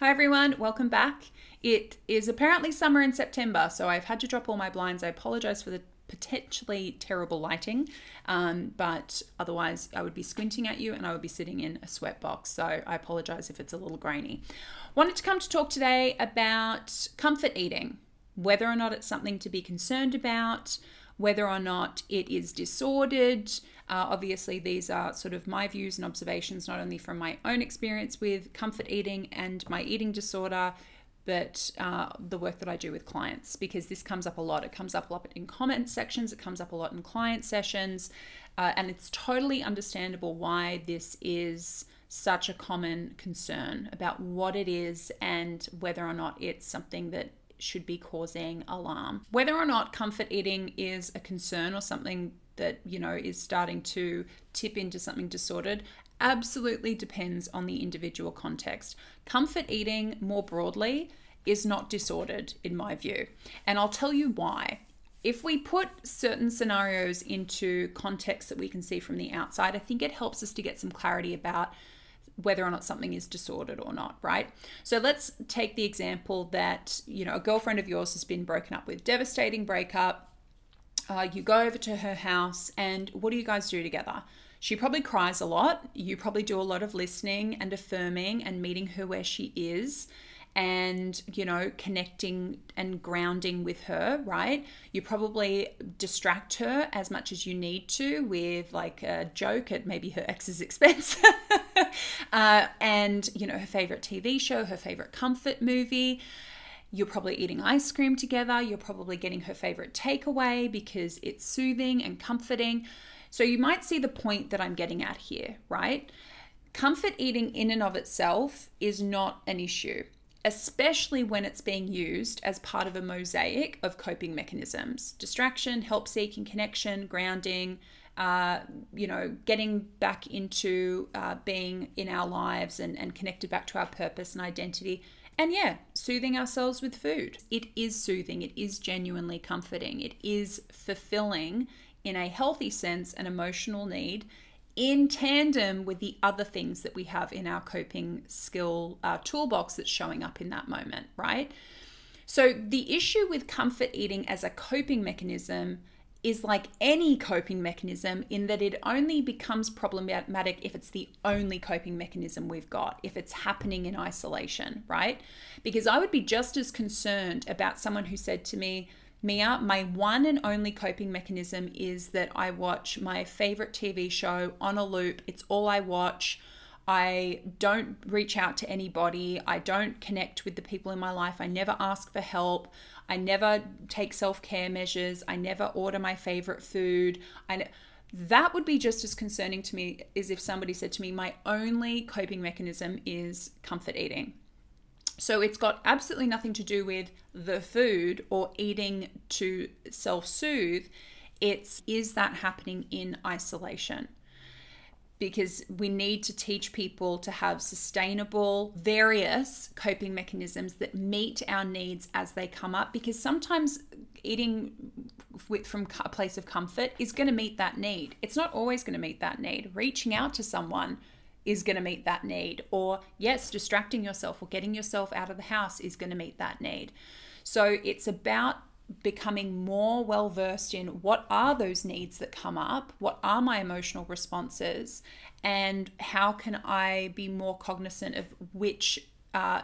Hi everyone, welcome back. It is apparently summer in September, so I've had to drop all my blinds. I apologize for the potentially terrible lighting, but otherwise I would be squinting at you and I would be sitting in a sweatbox, so I apologize if it's a little grainy. Wanted to come to talk today about comfort eating, whether or not it's something to be concerned about, whether or not it is disordered. Obviously, these are sort of my views and observations, not only from my own experience with comfort eating and my eating disorder, but the work that I do with clients, because this comes up a lot. It comes up a lot in comment sections, it comes up a lot in client sessions, and it's totally understandable why this is such a common concern about what it is and whether or not it's something that should be causing alarm. Whether or not comfort eating is a concern or something that, is starting to tip into something disordered absolutely depends on the individual context. Comfort eating more broadly is not disordered in my view. And I'll tell you why. If we put certain scenarios into context that we can see from the outside, I think it helps us to get some clarity about whether or not something is disordered or not, right? So let's take the example that, a girlfriend of yours has been broken up with, devastating breakup. You go over to her house and what do you guys do together? She probably cries a lot. You probably do a lot of listening and affirming and meeting her where she is and, connecting and grounding with her, right? You probably distract her as much as you need to with like a joke at maybe her ex's expense and, her favorite TV show, her favorite comfort movie. You're probably eating ice cream together. You're probably getting her favorite takeaway because it's soothing and comforting. So you might see the point that I'm getting at here, right? Comfort eating in and of itself is not an issue, especially when it's being used as part of a mosaic of coping mechanisms: distraction, help-seeking, connection, grounding, getting back into being in our lives and connected back to our purpose and identity. And yeah, soothing ourselves with food. It is soothing. It is genuinely comforting. It is fulfilling in a healthy sense an emotional need in tandem with the other things that we have in our coping skill toolbox that's showing up in that moment, right? So the issue with comfort eating as a coping mechanism is like any coping mechanism in that it only becomes problematic if it's the only coping mechanism we've got, if it's happening in isolation, right? Because I would be just as concerned about someone who said to me, Mia, my one and only coping mechanism is that I watch my favorite TV show on a loop. It's all I watch. I don't reach out to anybody. I don't connect with the people in my life. I never ask for help. I never take self-care measures. I never order my favorite food. That would be just as concerning to me as if somebody said to me, my only coping mechanism is comfort eating. So it's got absolutely nothing to do with the food or eating to self-soothe. Is that happening in isolation? Because we need to teach people to have sustainable, various coping mechanisms that meet our needs as they come up. Because sometimes eating from a place of comfort is going to meet that need. It's not always going to meet that need. Reaching out to someone is going to meet that need. Or yes, distracting yourself or getting yourself out of the house is going to meet that need. So it's about becoming more well-versed in what are those needs that come up, what are my emotional responses, and how can I be more cognizant of which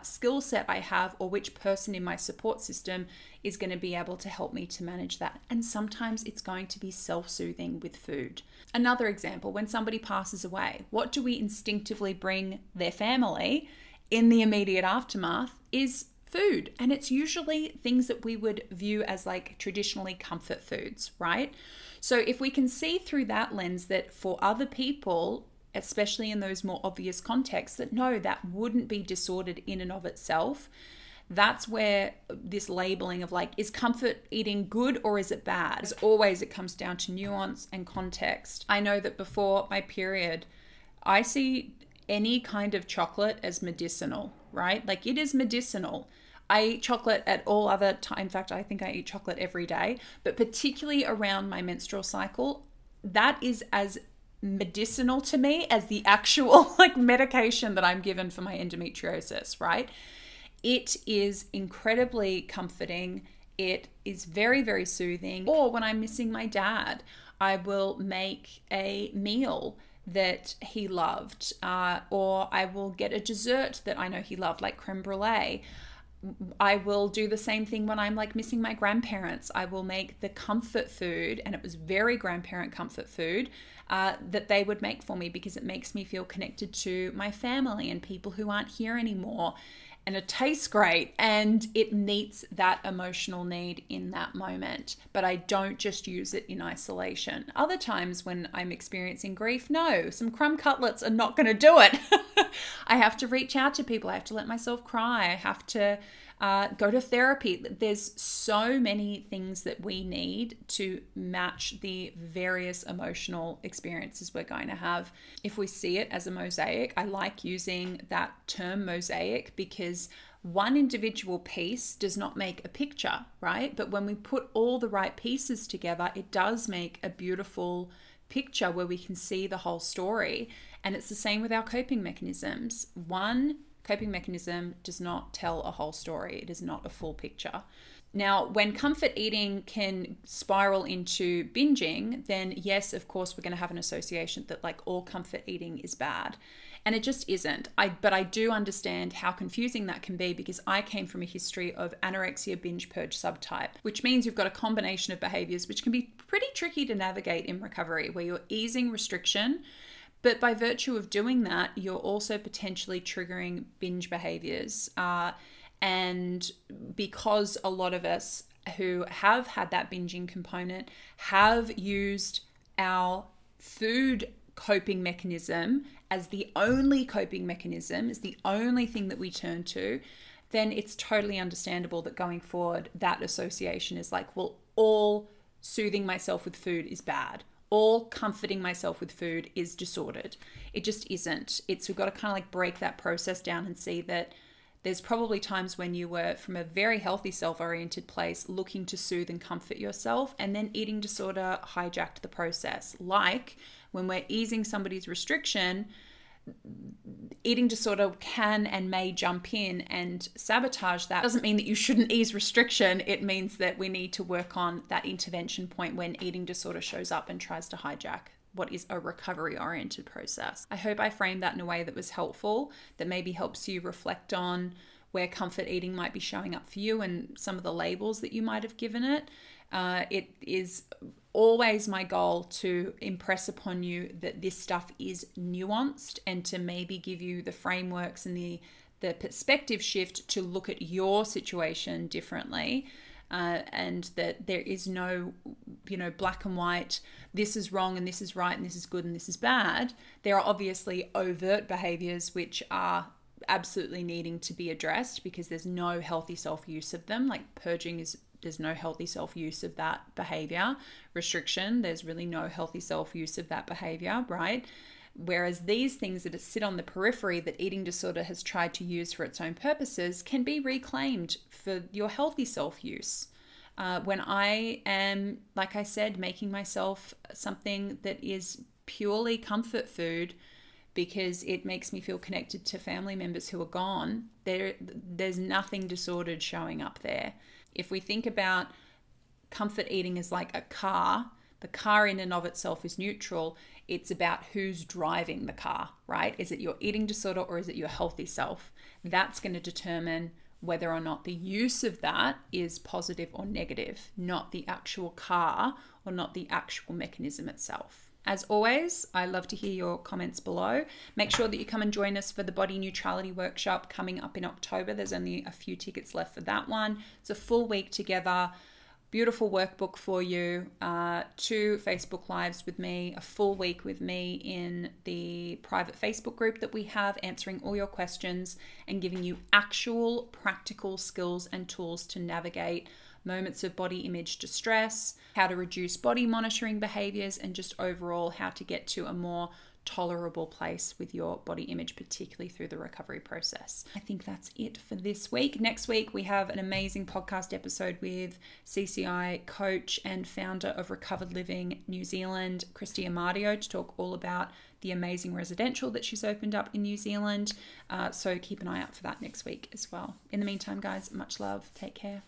skill set I have or which person in my support system is going to be able to help me to manage that. And sometimes it's going to be self-soothing with food. Another example, when somebody passes away, what do we instinctively bring their family in the immediate aftermath is food. And it's usually things that we would view as like traditionally comfort foods, right? So if we can see through that lens that for other people, especially in those more obvious contexts, that no, that wouldn't be disordered in and of itself, that's where this labeling of like, is comfort eating good or is it bad? As always, it comes down to nuance and context. I know that before my period, I see any kind of chocolate as medicinal, right? Like it is medicinal. I eat chocolate at all other times. In fact, I think I eat chocolate every day, but particularly around my menstrual cycle, that is as medicinal to me as the actual like medication that I'm given for my endometriosis, right? It is incredibly comforting. It is very, very soothing. Or when I'm missing my dad, I will make a meal that he loved, or I will get a dessert that I know he loved, like creme brulee. I will do the same thing when I'm like missing my grandparents. I will make the comfort food, and it was very grandparent comfort food that they would make for me, because it makes me feel connected to my family and people who aren't here anymore. And it tastes great, and it meets that emotional need in that moment. But I don't just use it in isolation. Other times when I'm experiencing grief, no, some crumb cutlets are not going to do it. I have to reach out to people. I have to let myself cry. I have to go to therapy. There's so many things that we need to match the various emotional experiences we're going to have. If we see it as a mosaic, I like using that term mosaic, because one individual piece does not make a picture, right? But when we put all the right pieces together, it does make a beautiful picture where we can see the whole story. And it's the same with our coping mechanisms. One coping mechanism does not tell a whole story. It is not a full picture. Now, when comfort eating can spiral into binging, then yes, of course, we're going to have an association that like all comfort eating is bad. And it just isn't. But I do understand how confusing that can be, because I came from a history of anorexia binge purge subtype, which means you've got a combination of behaviors which can be pretty tricky to navigate in recovery, where you're easing restriction, but by virtue of doing that, you're also potentially triggering binge behaviors. And because a lot of us who have had that binging component have used our food coping mechanism as the only coping mechanism, is the only thing that we turn to, then it's totally understandable that going forward, that association is like, well, all soothing myself with food is bad. All comforting myself with food is disordered. It just isn't. We've got to kind of like break that process down and see that there's probably times when you were from a very healthy self-oriented place looking to soothe and comfort yourself, and then eating disorder hijacked the process. Like when we're easing somebody's restriction, eating disorder can and may jump in and sabotage that. Doesn't mean that you shouldn't ease restriction. It means that we need to work on that intervention point when eating disorder shows up and tries to hijack what is a recovery-oriented process. I hope I framed that in a way that was helpful, that maybe helps you reflect on where comfort eating might be showing up for you and some of the labels that you might have given it. It is always my goal to impress upon you that this stuff is nuanced, and to maybe give you the frameworks and the perspective shift to look at your situation differently. And that there is no, black and white, this is wrong and this is right and this is good and this is bad. There are obviously overt behaviors which are absolutely needing to be addressed, because there's no healthy self-use of them. Like purging there's no healthy self-use of that behavior. Restriction, there's really no healthy self-use of that behavior, right? Whereas these things that sit on the periphery that eating disorder has tried to use for its own purposes can be reclaimed for your healthy self-use. When I am, like I said, making myself something that is purely comfort food because it makes me feel connected to family members who are gone, there's nothing disordered showing up there. If we think about comfort eating as like a car, the car in and of itself is neutral. It's about who's driving the car, right? Is it your eating disorder or is it your healthy self? That's going to determine whether or not the use of that is positive or negative, not the actual car or not the actual mechanism itself. As always, I love to hear your comments below. Make sure that you come and join us for the Body Neutrality Workshop coming up in October. There's only a few tickets left for that one. It's a full week together. Beautiful workbook for you, 2 Facebook Lives with me, a full week with me in the private Facebook group that we have, answering all your questions and giving you actual practical skills and tools to navigate moments of body image distress, how to reduce body monitoring behaviors, and just overall how to get to a more tolerable place with your body image, particularly through the recovery process. I think that's it for this week. Next week, we have an amazing podcast episode with CCI coach and founder of Recovered Living New Zealand, Christy Amadio, to talk all about the amazing residential that she's opened up in New Zealand. So keep an eye out for that next week as well. In the meantime, guys, much love. Take care.